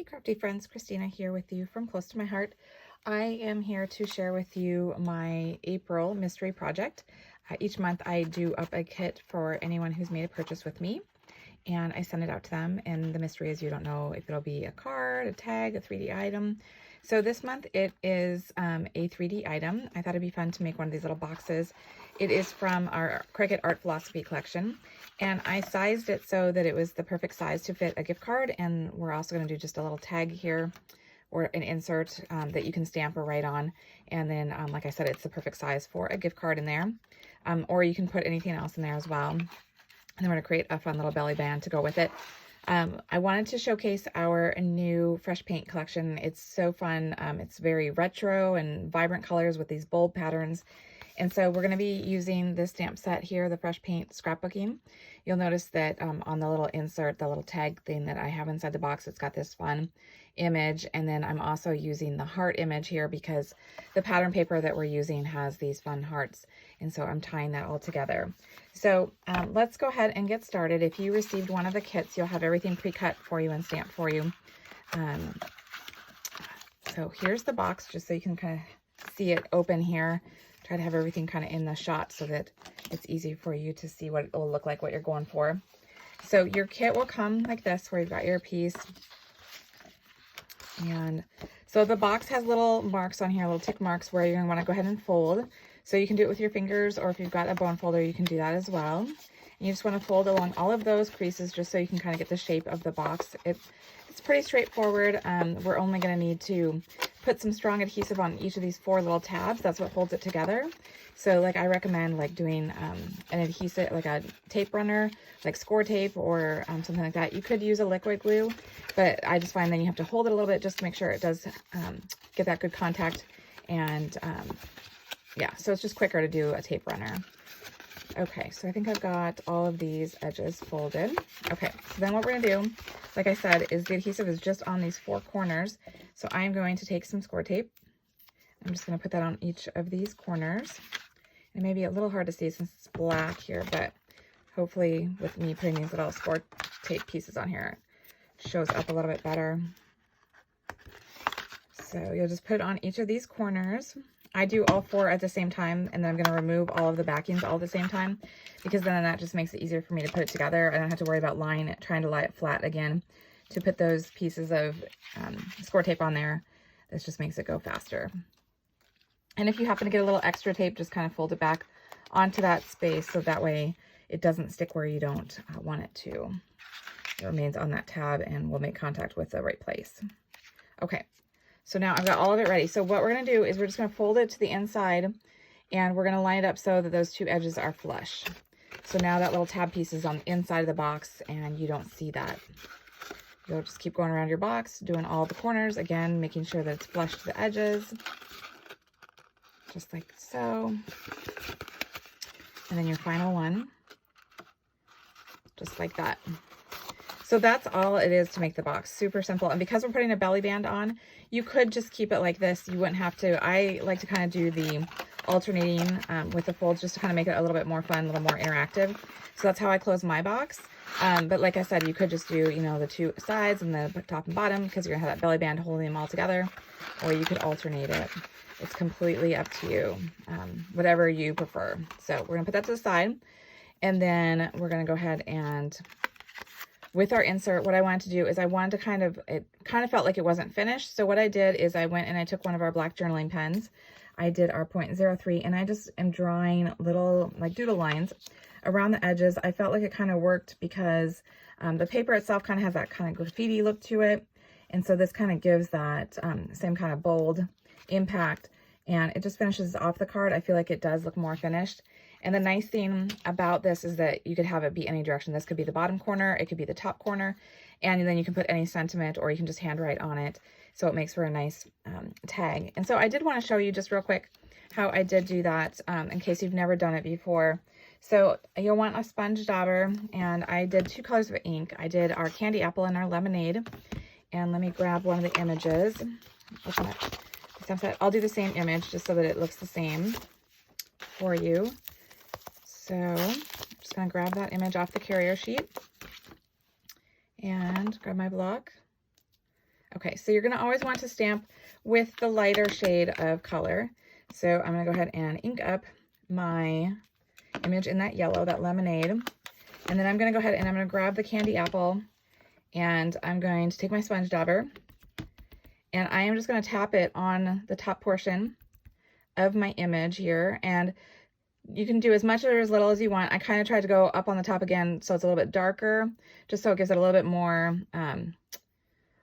Hey crafty friends, Christina here with you from Close to My Heart. I am here to share with you my April mystery project. Each month I do up a kit for anyone who's made a purchase with me, and I send it out to them, and the mystery is you don't know if it'll be a card, a tag, a 3D item. So this month it is a 3D item. I thought it'd be fun to make one of these little boxes. It is from our Cricut Art Philosophy Collection, and I sized it so that it was the perfect size to fit a gift card, and we're also going to do just a little tag here or an insert that you can stamp or write on, and then like I said, it's the perfect size for a gift card in there, or you can put anything else in there as well. And then we're going to create a fun little belly band to go with it. I wanted to showcase our new fresh paint collection. It's so fun. It's very retro and vibrant colors with these bold patterns. And so we're going to be using this stamp set here, the fresh paint scrapbooking. You'll notice that on the little insert, the little tag thing that I have inside the box, it's got this fun image. And then I'm also using the heart image here because the pattern paper that we're using has these fun hearts. And so I'm tying that all together. So let's go ahead and get started. If you received one of the kits, you'll have everything pre-cut for you and stamped for you. So here's the box, just so you can kind of see it open here. Try to have everything kind of in the shot so that it's easy for you to see what it will look like, what you're going for. So your kit will come like this, where you've got your piece. And so the box has little marks on here, little tick marks where you're going to want to go ahead and fold. So you can do it with your fingers, or if you've got a bone folder, you can do that as well. And you just want to fold along all of those creases just so you can kind of get the shape of the box. It's pretty straightforward. We're only going to need to put some strong adhesive on each of these 4 little tabs. That's what holds it together. So like I recommend like doing an adhesive, like a tape runner, like score tape or something like that. You could use a liquid glue, but I just find then you have to hold it a little bit just to make sure it does get that good contact. And yeah, so it's just quicker to do a tape runner. Okay, so I think I've got all of these edges folded. Okay, so then what we're gonna do, like I said, is the adhesive is just on these 4 corners. So I'm going to take some score tape. I'm just gonna put that on each of these corners. It may be a little hard to see since it's black here, but hopefully with me putting these little score tape pieces on here, it shows up a little bit better. So you'll just put it on each of these corners. I do all 4 at the same time, and then I'm going to remove all of the backings all at the same time, because then that just makes it easier for me to put it together. I don't have to worry about trying to lie it flat again to put those pieces of score tape on there. This just makes it go faster. And if you happen to get a little extra tape, just kind of fold it back onto that space so that way it doesn't stick where you don't want it to. It remains on that tab and will make contact with the right place. Okay. So now I've got all of it ready. So what we're going to do is we're just going to fold it to the inside, and we're going to line it up so that those 2 edges are flush. So now that little tab piece is on the inside of the box and you don't see that. You'll just keep going around your box, doing all the corners, again, making sure that it's flush to the edges. Just like so. And then your final one. Just like that. So that's all it is to make the box. Super simple. And because we're putting a belly band on, you could just keep it like this. You wouldn't have to. I like to kind of do the alternating with the folds just to kind of make it a little bit more fun, a little more interactive. So that's how I close my box. But like I said, you could just do, you know, the 2 sides and the top and bottom because you're going to have that belly band holding them all together. Or you could alternate it. It's completely up to you, whatever you prefer. So we're going to put that to the side. And then we're going to go ahead and with our insert, what I wanted to do is I wanted to it kind of felt like it wasn't finished. So what I did is I went and I took one of our black journaling pens. I did our 0.03 and I just am drawing little like doodle lines around the edges. I felt like it kind of worked because the paper itself kind of has that kind of graffiti look to it. And so this kind of gives that same kind of bold impact, and it just finishes off the card. I feel like it does look more finished. And the nice thing about this is that you could have it be any direction. This could be the bottom corner, it could be the top corner, and then you can put any sentiment or you can just handwrite on it. So it makes for a nice tag. And so I did want to show you just real quick how I did do that in case you've never done it before. So you'll want a sponge dauber, and I did 2 colors of ink. I did our candy apple and our lemonade. And let me grab one of the images. Open up the stamp set. I'll do the same image just so that it looks the same for you. So I'm just going to grab that image off the carrier sheet and grab my block. Okay, so you're going to always want to stamp with the lighter shade of color. So I'm going to go ahead and ink up my image in that yellow, that lemonade. And then I'm going to go ahead and I'm going to grab the candy apple, and I'm going to take my sponge dauber, and I am just going to tap it on the top portion of my image here. And you can do as much or as little as you want. I kind of tried to go up on the top again so it's a little bit darker, just so it gives it a little bit more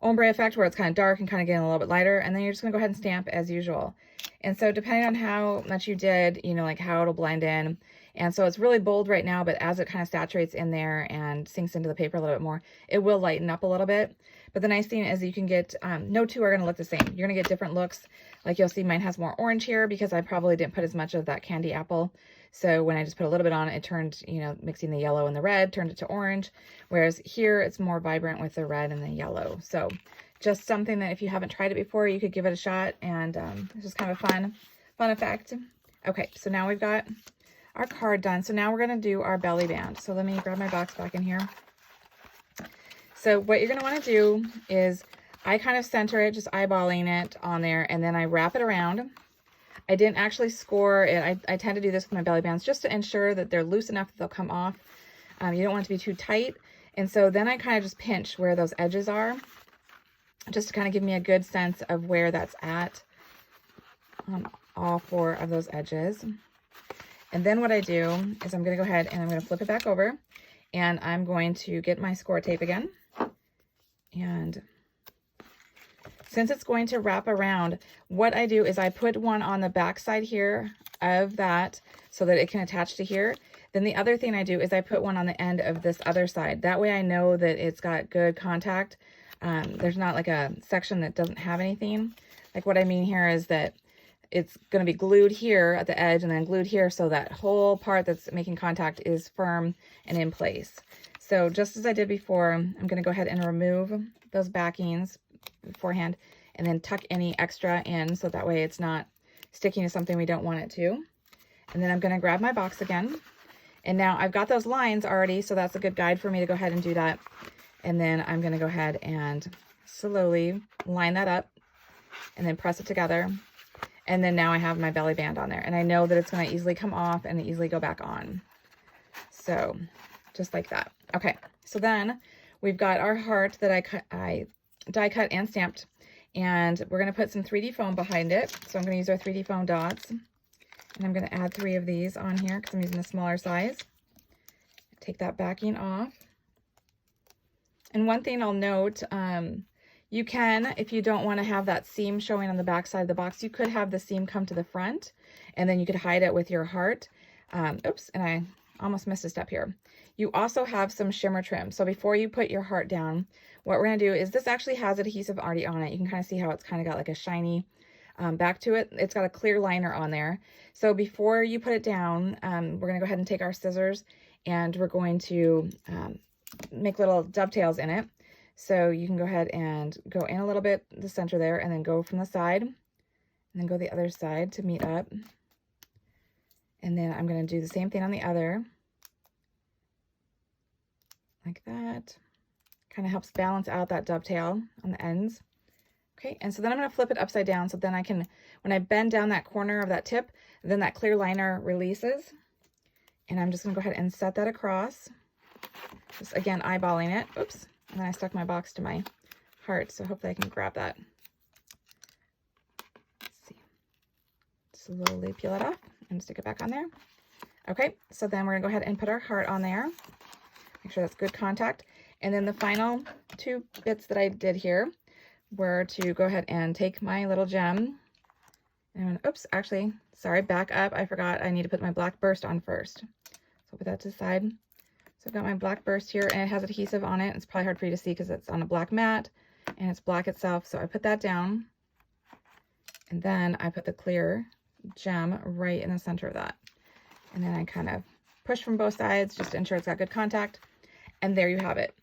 ombre effect, where it's kind of dark and kind of getting a little bit lighter. And then you're just going to go ahead and stamp as usual. And so depending on how much you did, you know, like how it'll blend in. And so it's really bold right now, but as it kind of saturates in there and sinks into the paper a little bit more, it will lighten up a little bit. But the nice thing is you can get, no two are going to look the same. You're going to get different looks. Like you'll see mine has more orange here because I probably didn't put as much of that candy apple. So when I just put a little bit on it, it turned, you know, mixing the yellow and the red, turned it to orange. Whereas here it's more vibrant with the red and the yellow. So just something that if you haven't tried it before, you could give it a shot. And it's just kind of a fun effect. Okay, so now we've got our card done. So now we're going to do our belly band. So let me grab my box back in here. So what you're going to want to do is I kind of center it, just eyeballing it on there, and then I wrap it around. I didn't actually score it. I tend to do this with my belly bands just to ensure that they're loose enough that they'll come off. You don't want it to be too tight. And so then I kind of just pinch where those edges are, just to kind of give me a good sense of where that's at on all four of those edges. And then what I do is I'm going to go ahead and I'm going to flip it back over, and I'm going to get my score tape again. And since it's going to wrap around, what I do is I put one on the back side here of that so that it can attach to here. Then the other thing I do is I put one on the end of this other side. That way I know that it's got good contact. There's not like a section that doesn't have anything. Like what I mean here is that it's going to be glued here at the edge and then glued here, so that whole part that's making contact is firm and in place. So just as I did before, I'm going to go ahead and remove those backings beforehand and then tuck any extra in so that way it's not sticking to something we don't want it to. And then I'm going to grab my box again. And now I've got those lines already, so that's a good guide for me to go ahead and do that. And then I'm going to go ahead and slowly line that up and then press it together. And then now I have my belly band on there, and I know that it's going to easily come off and easily go back on. So just like that. Okay, so then we've got our heart that I die cut and stamped, and we're going to put some 3D foam behind it. So I'm going to use our 3D foam dots, and I'm going to add 3 of these on here because I'm using the smaller size. Take that backing off. And one thing I'll note, you can, if you don't want to have that seam showing on the back side of the box, you could have the seam come to the front, and then you could hide it with your heart. Oops, and I almost missed a step here. You also have some shimmer trim. So before you put your heart down, what we're going to do is this actually has adhesive already on it. You can kind of see how it's kind of got like a shiny back to it. It's got a clear liner on there. So before you put it down, we're going to go ahead and take our scissors, and we're going to make little dovetails in it. So you can go ahead and go in a little bit, the center there, and then go from the side, and then go the other side to meet up. And then I'm going to do the same thing on the other, like that. Kind of helps balance out that dovetail on the ends. Okay, and so then I'm going to flip it upside down, so then I can, when I bend down that corner of that tip, then that clear liner releases. And I'm just going to go ahead and set that across. Just again, eyeballing it. Oops. And then I stuck my box to my heart, so hopefully I can grab that. Let's see. Slowly peel it off and stick it back on there. Okay, so then we're going to go ahead and put our heart on there. Make sure that's good contact. And then the final 2 bits that I did here were to go ahead and take my little gem. And oops, actually, sorry, back up. I forgot I need to put my black burst on first. So I'll put that to the side. So I've got my black burst here, and it has adhesive on it. It's probably hard for you to see because it's on a black mat and it's black itself. So I put that down, and then I put the clear gem right in the center of that. And then I kind of push from both sides just to ensure it's got good contact. And there you have it.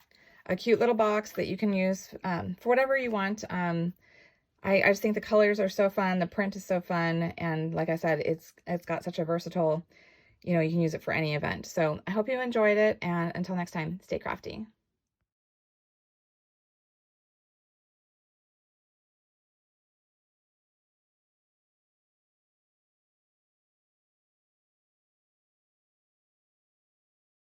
A cute little box that you can use for whatever you want. I just think the colors are so fun. The print is so fun. And like I said, it's got such a versatile, you know, you can use it for any event. So I hope you enjoyed it. And until next time, stay crafty.